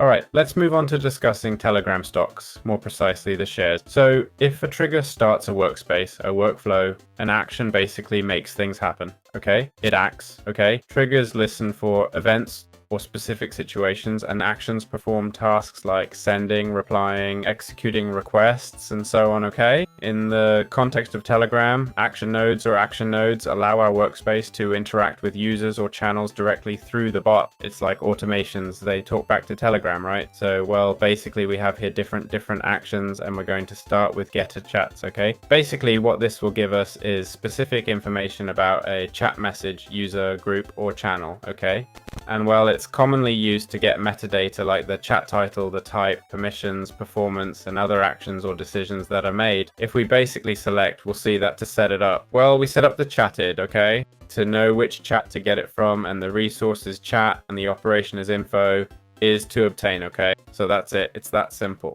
All right, let's move on to discussing Telegram stocks, more precisely the shares. So if a trigger starts a workspace, a workflow, an action basically makes things happen, okay? It acts, okay? Triggers listen for events or specific situations, and actions perform tasks like sending, replying, executing requests, and so on, okay? In the context of Telegram, action nodes allow our workspace to interact with users or channels directly through the bot. It's like automations. They talk back to Telegram, right? So, well, basically we have here different actions, and we're going to start with Getchats, okay? Basically what this will give us is specific information about a chat message, user, group, or channel, okay? And well, it's commonly used to get metadata like the chat title, the type, permissions, performance, and other actions or decisions that are made. If we basically select, we'll see that to set it up, well, we set up the chatted, okay? To know which chat to get it from, and the resource is chat, and the operation is info, is to obtain, okay? So that's it. It's that simple.